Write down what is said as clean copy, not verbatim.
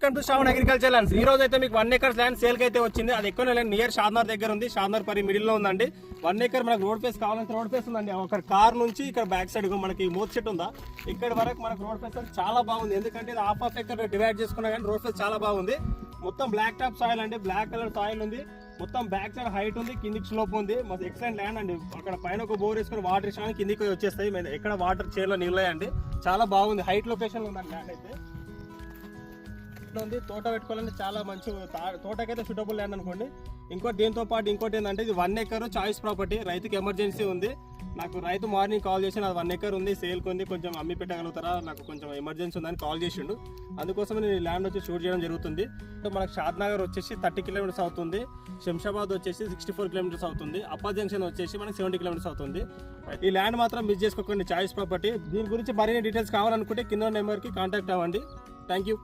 Welcome to Shravan agriculture lands. ఈ రోజు అయితే మీకు 1 acre ల్యాండ్ సేల్ కి అయితే వచ్చింది. అది ఎక్కువ నియర్ షాద్నగర్ దగ్గర ఉంది. షాద్నగర్ పరి మిడిల్ లో ఉందండి. 1 acre మనకు రోడ్ ఫేస్ కావాలంటే రోడ్ ఫేస్ ఉందండి. ఒక కార్ నుంచి ఇక్కడ బ్యాక్ సైడ్ మనకి మోత్ చెట్టు ఉందా, ఇక్కడ వరకు మనకు రోడ్ ఫేస్ చాలా బాగుంది. ఎందుకంటే ఇది హాఫ్ ఎకర్ డివైడ్ చేసుకున్నా కానీ రోడ్ ఫేస్ చాలా బాగుంది. మొత్తం బ్లాక్ టాప్ సాయిల్ అండి, బ్లాక్ కలర్ సాయిల్ ఉంది. మొత్తం బ్యాక్ సైడ్ హైట్ ఉంది, కిందికి స్లోప్ ఉంది. మొత్తం ఎక్సలెంట్ ల్యాండ్ అండి. అక్కడ పైన ఒక బోర్ వేసుకుని వాటర్ ఇచ్చిన కిందికి వచ్చేస్తాయి. ఎక్కడ వాటర్ చేలో నిల్లాయండి. చాలా బాగుంది, హైట్ లొకేషన్ లో ఉందండి ల్యాండ్ అయితే. ఉంది తోట పెట్టుకోవాలంటే చాలా మంచి తోటకైతే సూటబుల్ ల్యాండ్ అనుకోండి. దీంతో పాటు ఇంకోటి ఏంటంటే ఇది 1 acre చాయిస్ ప్రాపర్టీ. రైతుకి ఎమర్జెన్సీ ఉంది. నాకు రైతు మార్నింగ్ కాల్ చేసి నాది 1 acre ఉంది, సేల్కి ఉంది, కొంచెం అమ్మి పెట్టగలుగుతారా, నాకు కొంచెం ఎమర్జెన్సీ ఉందని కాల్ చేసిండు. అందుకోసం నేను ఈ ల్యాండ్ వచ్చి షూట్ చేయడం జరుగుతుంది. మనకు షాద్నగర్ వచ్చేసి 30 kilometers అవుతుంది, శంషాబాద్ వచ్చేసి 64 kilometers అవుతుంది, అప్పా జంక్షన్ వచ్చేసి మనకి 70 kilometers అవుతుంది. ఈ ల్యాండ్ మాత్రం మిస్ చేసుకోకండి, చాయిస్ ప్రాపర్టీ. దీని గురించి మరిన్ని డీటెయిల్స్ కావాలనుకుంటే కింద నెంబర్కి కాంటాక్ట్ అవ్వండి. Thank you.